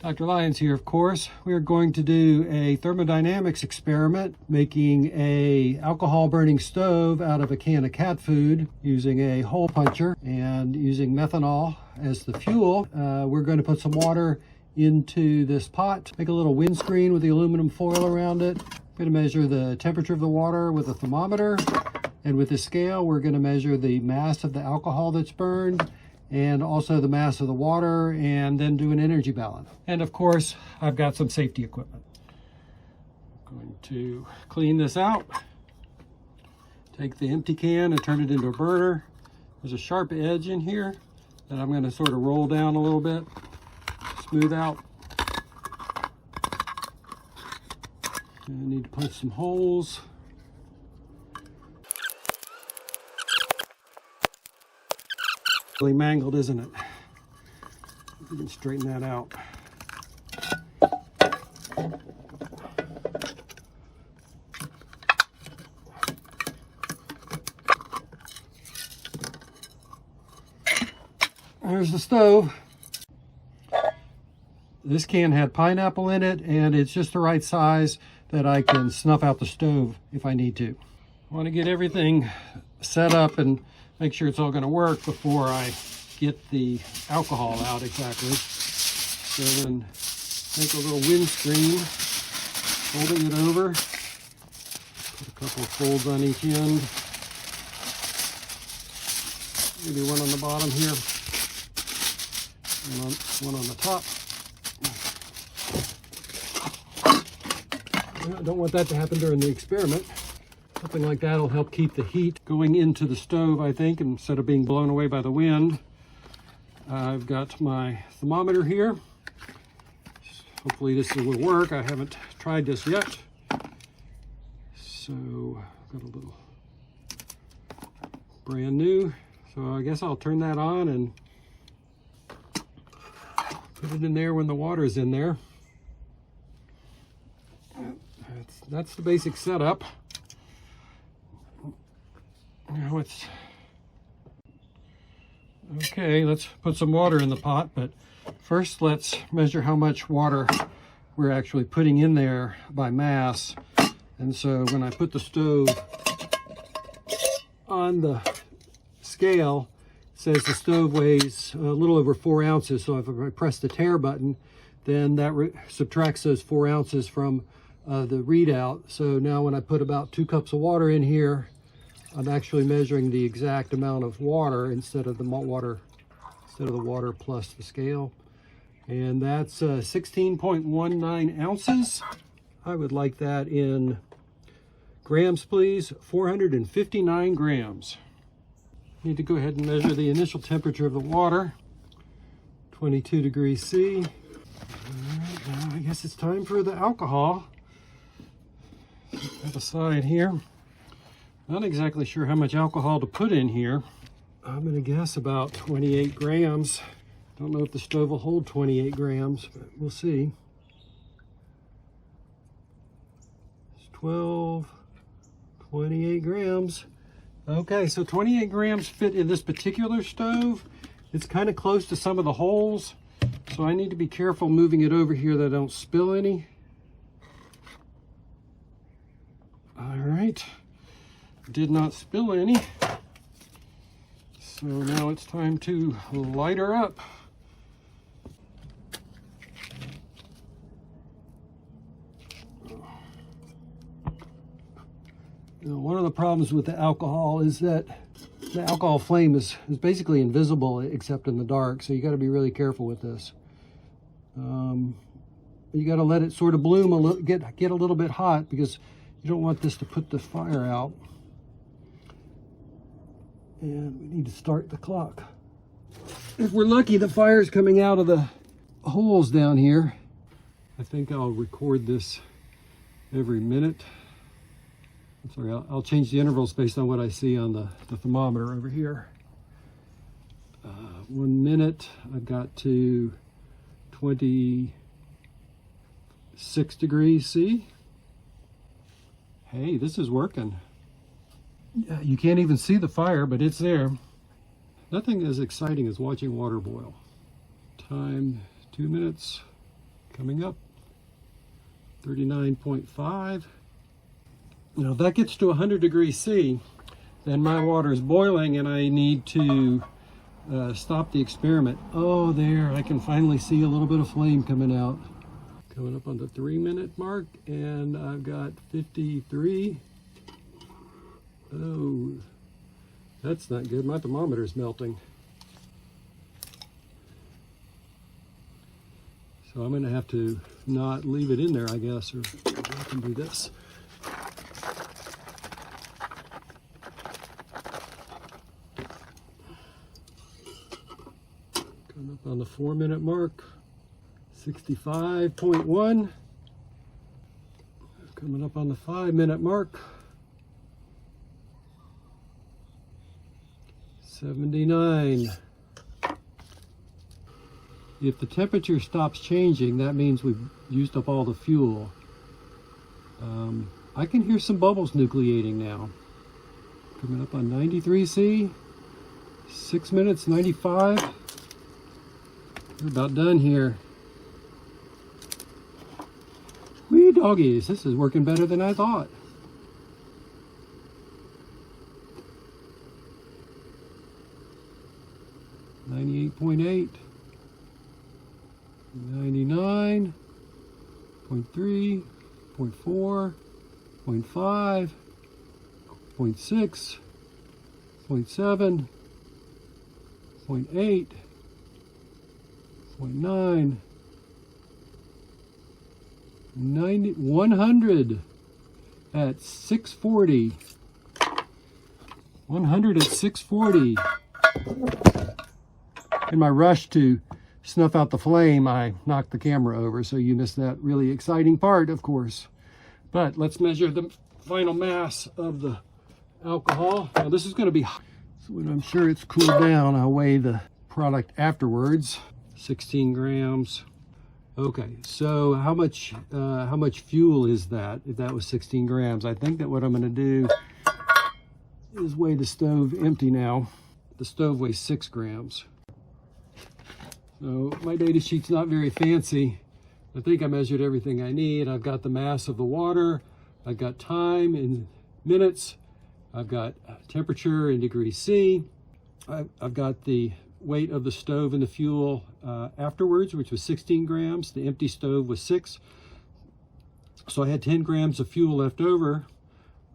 Dr. Lyons here, of course. We are going to do a thermodynamics experiment making a alcohol burning stove out of a can of cat food using a hole puncher and using methanol as the fuel. We're going to put some water into this pot, make a little windscreen with the aluminum foil around it. We're going to measure the temperature of the water with a thermometer, and with the scale we're going to measure the mass of the alcohol that's burned and also the mass of the water, and then do an energy balance. And of course, I've got some safety equipment. I'm going to clean this out. Take the empty can and turn it into a burner. There's a sharp edge in here that I'm going to sort of roll down a little bit, smooth out. And I need to punch some holes. Really mangled, isn't it? If we can straighten that out. There's the stove. This can had pineapple in it, and it's just the right size that I can snuff out the stove if I need to. I want to get everything set up and make sure it's all going to work before I get the alcohol out exactly. So then make a little windscreen, folding it over, put a couple of folds on each end, maybe one on the bottom here, and one on the top. I don't want that to happen during the experiment. Something like that will help keep the heat going into the stove, I think, instead of being blown away by the wind. I've got my thermometer here. Hopefully this will work. I haven't tried this yet. So I've got a little brand new. So I guess I'll turn that on and put it in there when the water's in there. That's the basic setup. Now it's okay. Let's put some water in the pot, but first let's measure how much water we're actually putting in there by mass. And so when I put the stove on the scale, it says the stove weighs a little over 4 ounces. So if I press the tare button, then that subtracts those 4 ounces from the readout. So now when I put about 2 cups of water in here, I'm actually measuring the exact amount of water instead of the water plus the scale. And that's 16.19 ounces. I would like that in grams, please. 459 grams. Need to go ahead and measure the initial temperature of the water. 22 degrees C. All right, now I guess it's time for the alcohol. Put that aside here. Not exactly sure how much alcohol to put in here. I'm going to guess about 28 grams. Don't know if the stove will hold 28 grams, but we'll see. It's 12, 28 grams. Okay, so 28 grams fit in this particular stove. It's kind of close to some of the holes, so I need to be careful moving it over here that I don't spill any. All right. Did not spill any. So now it's time to light her up. Now, one of the problems with the alcohol is that the alcohol flame is basically invisible except in the dark, so you got to be really careful with this. You got to let it sort of bloom a little, get a little bit hot, because you don't want this to put the fire out. And we need to start the clock. If we're lucky, the fire's coming out of the holes down here. I think I'll record this every minute. I'm sorry, I'll change the intervals based on what I see on the thermometer over here. 1 minute, I've got to 26 degrees C. Hey, this is working. You can't even see the fire, but it's there. Nothing as exciting as watching water boil. Time 2 minutes. Coming up, 39.5. Now if that gets to 100 degrees C, then my water is boiling and I need to stop the experiment. Oh, there, I can finally see a little bit of flame coming out. Coming up on the 3-minute mark, and I've got 53. Oh, that's not good. My thermometer's melting. So I'm gonna have to not leave it in there, I guess, or I can do this. Coming up on the 4-minute mark. 65.1. Coming up on the 5-minute mark. 79. If the temperature stops changing, that means we've used up all the fuel. I can hear some bubbles nucleating now. Coming up on 93C. 6 minutes, 95. We're about done here. Wee doggies, this is working better than I thought. .8, 99, 0.3, 0.4, 0.5, 0.6, 0.7, 0.8, 0.9, 90, 100 at 640. 100 at 640. In my rush to snuff out the flame, I knocked the camera over, so you missed that really exciting part, of course. But let's measure the final mass of the alcohol. Now this is going to be hot. So when I'm sure it's cooled down, I'll weigh the product afterwards. 16 grams. Okay, so how much fuel is that, if that was 16 grams? I think that what I'm going to do is weigh the stove empty now. The stove weighs 6 grams. So my data sheet's not very fancy. I think I measured everything I need. I've got the mass of the water. I've got time in minutes. I've got temperature in degrees C. I've got the weight of the stove and the fuel afterwards, which was 16 grams. The empty stove was 6. So I had 10 grams of fuel left over.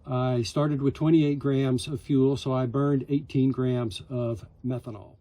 I started with 28 grams of fuel, so I burned 18 grams of methanol.